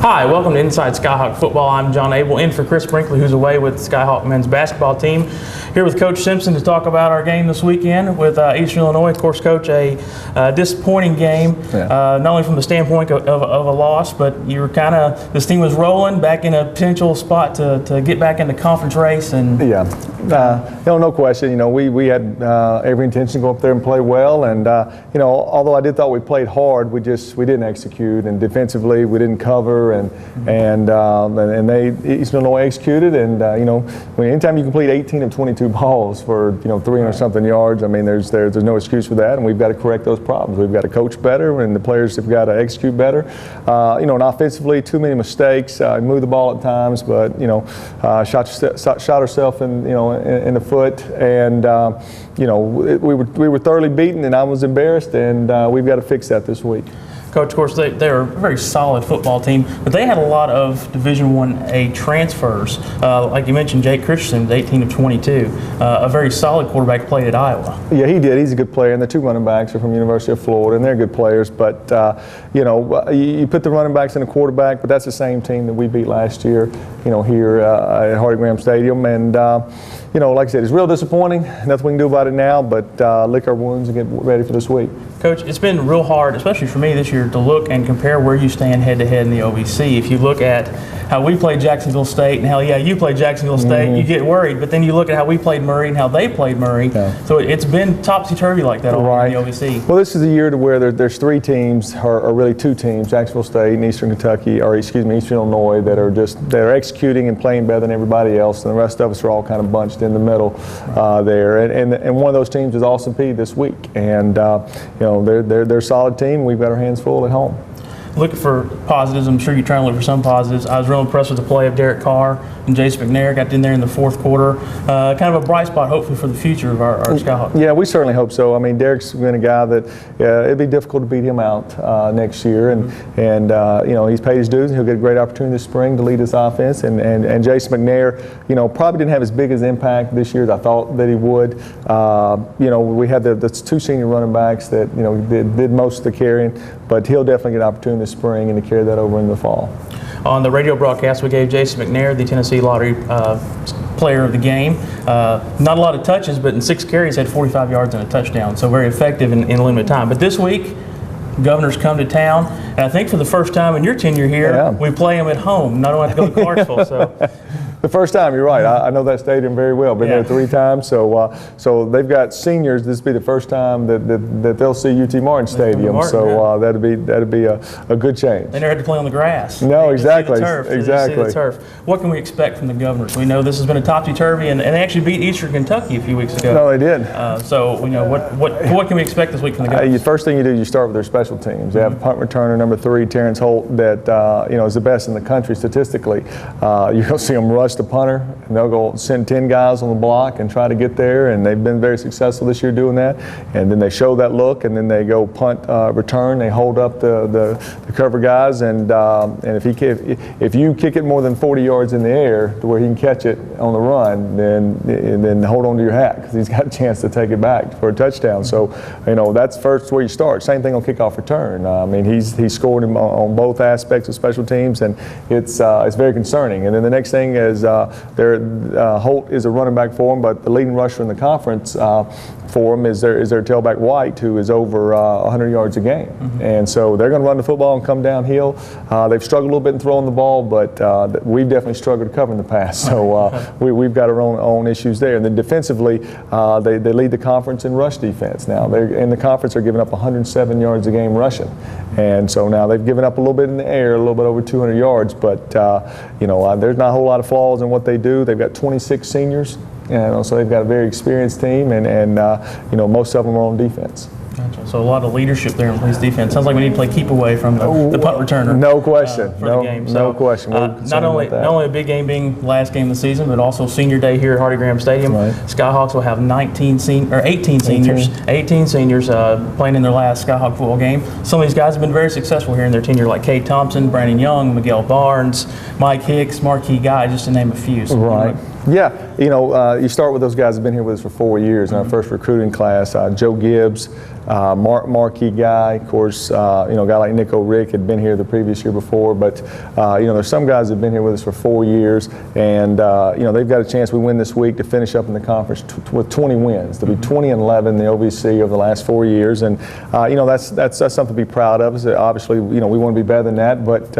Hi, welcome to Inside Skyhawk Football. I'm John Abel, in for Chris Brinkley, who's away with the Skyhawk men's basketball team. Here with Coach Simpson to talk about our game this weekend with Eastern Illinois. Of course, Coach, a disappointing game, not only from the standpoint of a loss, but you were this team was rolling back in a potential spot to get back in the conference race. And no question. We had every intention to go up there and play well, and although I thought we played hard, we didn't execute, and defensively we didn't cover, and Eastern Illinois executed, and anytime you complete 18 of 22 balls for 300 something yards, I mean there's no excuse for that, and we've got to correct those problems. We've got to coach better, and the players have got to execute better. And offensively, too many mistakes. Moved the ball at times, but shot ourselves in the foot, and we were thoroughly beaten, and I was embarrassed, and we've got to fix that this week. Coach, of course, they're a very solid football team, but they had a lot of Division 1A transfers. Like you mentioned, Jake Christensen was 18 of 22. A very solid quarterback, played at Iowa. Yeah, he did. He's a good player, and the two running backs are from the University of Florida, and they're good players. But, you put the running backs in the quarterback, but that's the same team that we beat last year, here at Hardy Graham Stadium. And, like I said, it's real disappointing. Nothing we can do about it now, but lick our wounds and get ready for this week. Coach, it's been real hard, especially for me this year, to look and compare where you stand head-to-head in the OVC. If you look at how we played Jacksonville State and how EIU played Jacksonville State, you get worried. But then you look at how we played Murray and how they played Murray. Yeah. So it's been topsy-turvy like that all in the OVC. Well, this is a year to where there's three teams, or really two teams, Jacksonville State and Eastern Illinois, that are executing and playing better than everybody else, and the rest of us are all kind of bunched in the middle there. And one of those teams is Austin Peay this week, and they're a solid team. We've got our hands full at home. Looking for positives. I'm sure you're trying to look for some positives. I was real impressed with the play of Derek Carr and Jace McNair. Got in there in the fourth quarter. Kind of a bright spot, hopefully, for the future of our Skyhawks. Yeah, we certainly hope so. I mean, Derek's been a guy that it'd be difficult to beat him out next year, and he's paid his dues, and he'll get a great opportunity this spring to lead this offense. And Jace McNair, probably didn't have as big as impact this year as I thought that he would. We had the two senior running backs that did most of the carrying, but he'll definitely get an opportunity this spring and to carry that over in the fall. On the radio broadcast, we gave Jason McNair the Tennessee Lottery player of the game. Not a lot of touches, but in 6 carries had 45 yards and a touchdown, so very effective in limited time. But this week, Governor's come to town, and I think for the first time in your tenure here, we play them at home. Not only have to go to Clarksville. So. The first time, you're right. I know that stadium very well. Been there 3 times. So they've got seniors. This will be the first time that they'll see UT Martin Stadium. So that'd be a good change. They never had to play on the grass. No, exactly. Exactly. The turf. What can we expect from the Governors? We know this has been a topsy-turvy, and they actually beat Eastern Kentucky a few weeks ago. No, they did. So what can we expect this week from the Governors? First thing you do, you start with their special teams. They have punt returner number 3, Terrence Holt, that is the best in the country statistically. You'll see them rush the punter, and they'll go send 10 guys on the block and try to get there, and they've been very successful this year doing that. And then they show that look, and then they go punt return. They hold up the cover guys, and if you kick it more than 40 yards in the air to where he can catch it on the run, then hold on to your hat, because he's got a chance to take it back for a touchdown. So that's first where you start. Same thing on kickoff return. I mean, he's scored on both aspects of special teams, and it's very concerning. And then the next thing is Holt is a running back for him, but the leading rusher in the conference for him is their tailback White, who is over 100 yards a game. And so they're going to run the football and come downhill. They've struggled a little bit in throwing the ball, but we've definitely struggled to cover in the past. So we've got our own issues there. And then defensively, they lead the conference in rush defense now. They're in the conference are giving up 107 yards a game rushing. And so now they've given up a little bit in the air, a little bit over 200 yards, but there's not a whole lot of flaws in what they do. They've got 26 seniors, so they've got a very experienced team, and most of them are on defense. Gotcha. So a lot of leadership there in police defense. Sounds like we need to play keep away from the punt returner. No question. For the game. So, no question. Not only a big game being last game of the season, but also senior day here at Hardy Graham Stadium. Right. Skyhawks will have 18 seniors playing in their last Skyhawk football game. Some of these guys have been very successful here in their tenure, like Cade Thompson, Brandon Young, Miguel Barnes, Mike Hicks, marquee guy, just to name a few. So, right. Yeah. You start with those guys who've been here with us for 4 years in our first recruiting class. Joe Gibbs, marquee guy. Of course, a guy like Nico Rick had been here the previous year before. But, there's some guys that have been here with us for 4 years. And, they've got a chance. We win this week to finish up in the conference with 20 wins. To be 20-11 in the OVC over the last 4 years. And, that's something to be proud of. So obviously, we want to be better than that. But,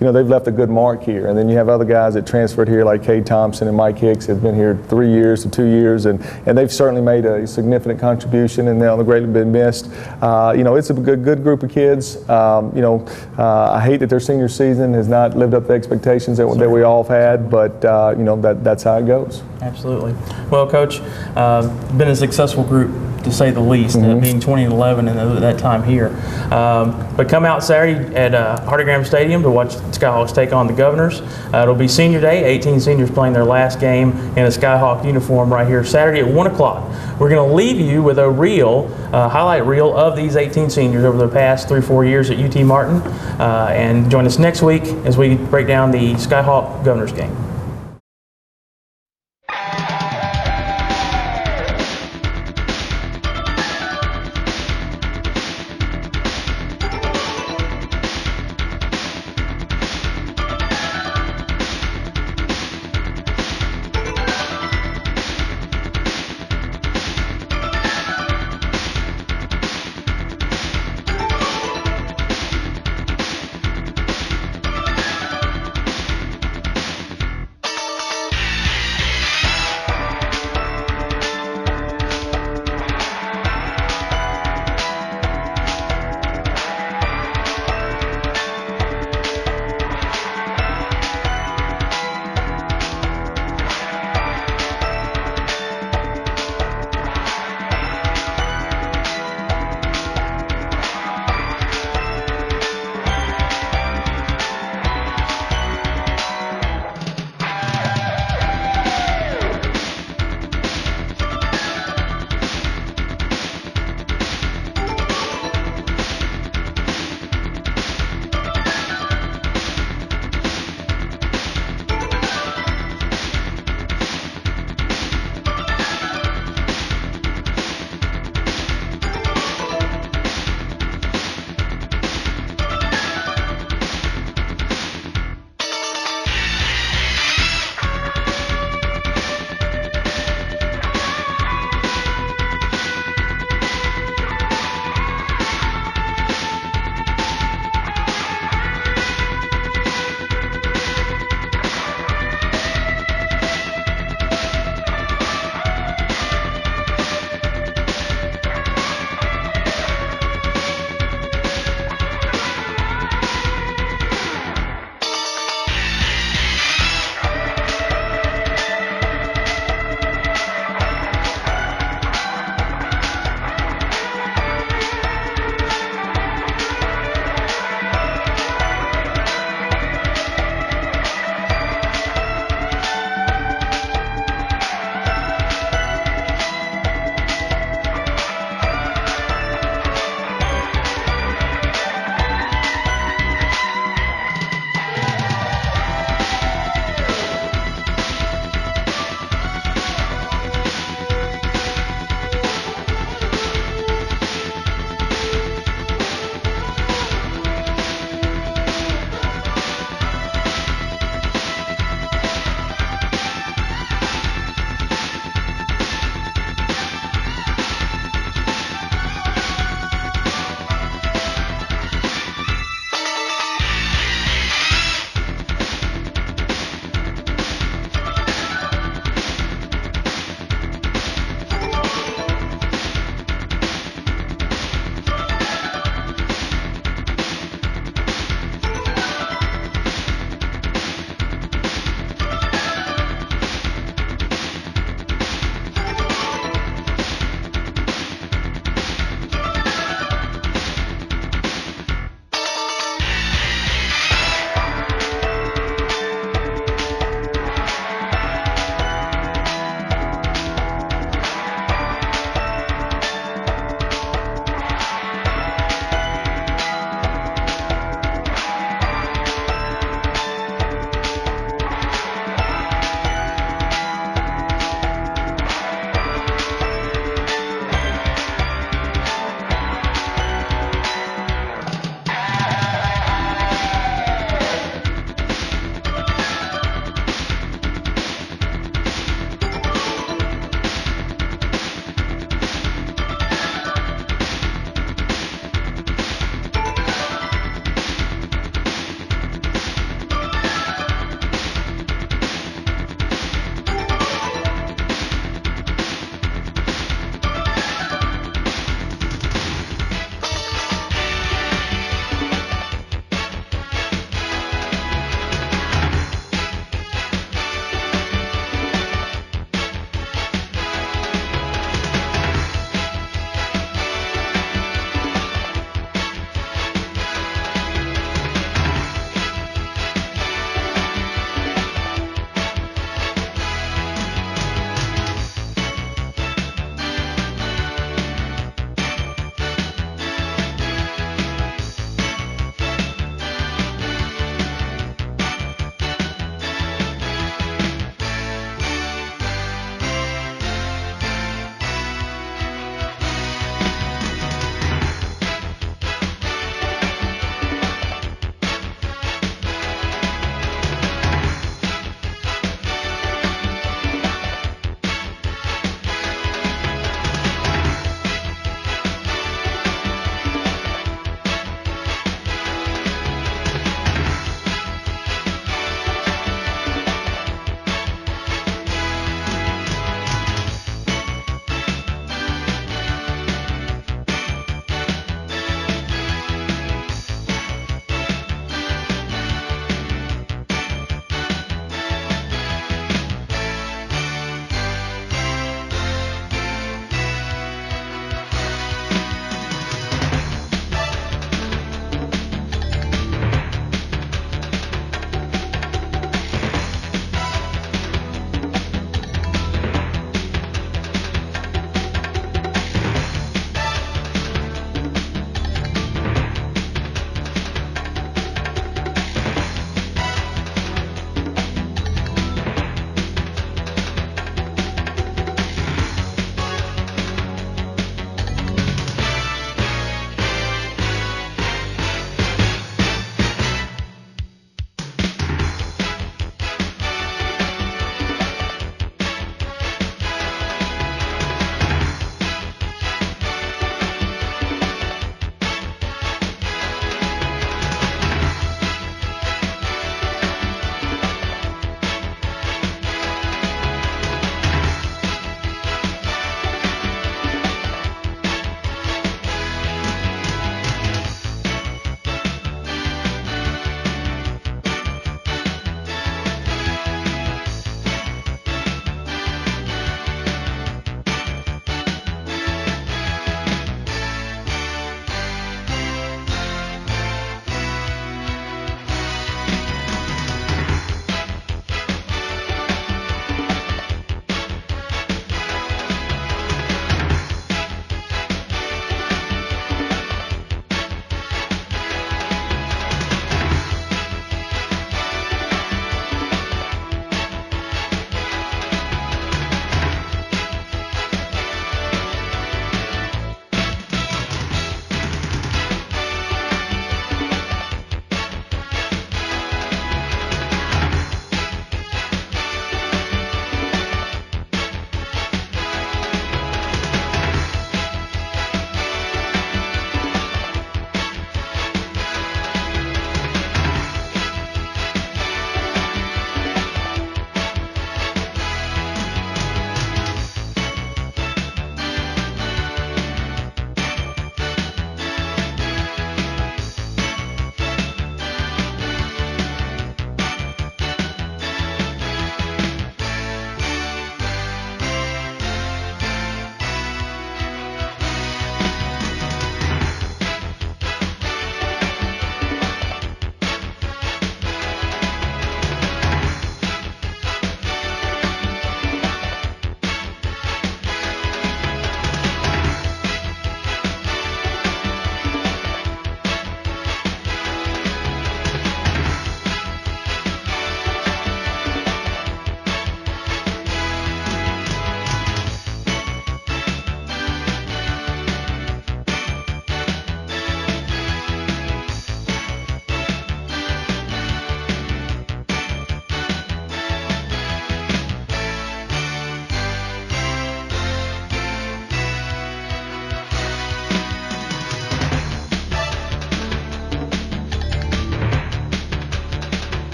they've left a good mark here. And then you have other guys that transferred here like Cade Thompson and Mike Hicks have been here 3 years to 2 years. And they've certainly made a significant contribution, and they'll greatly been missed. It's a good group of kids. I hate that their senior season has not lived up to the expectations that we all have had, but that's how it goes. Absolutely. Well, Coach, been a successful group to say the least, being 20-11 and that time here. But come out Saturday at Hardy Graham Stadium to watch the Skyhawks take on the Governors. It'll be senior day, 18 seniors playing their last game in a Skyhawk uniform right here Saturday at 1 o'clock. We're going to leave you with a highlight reel of these 18 seniors over the past 3-4 years at UT Martin. And join us next week as we break down the Skyhawk Governors game.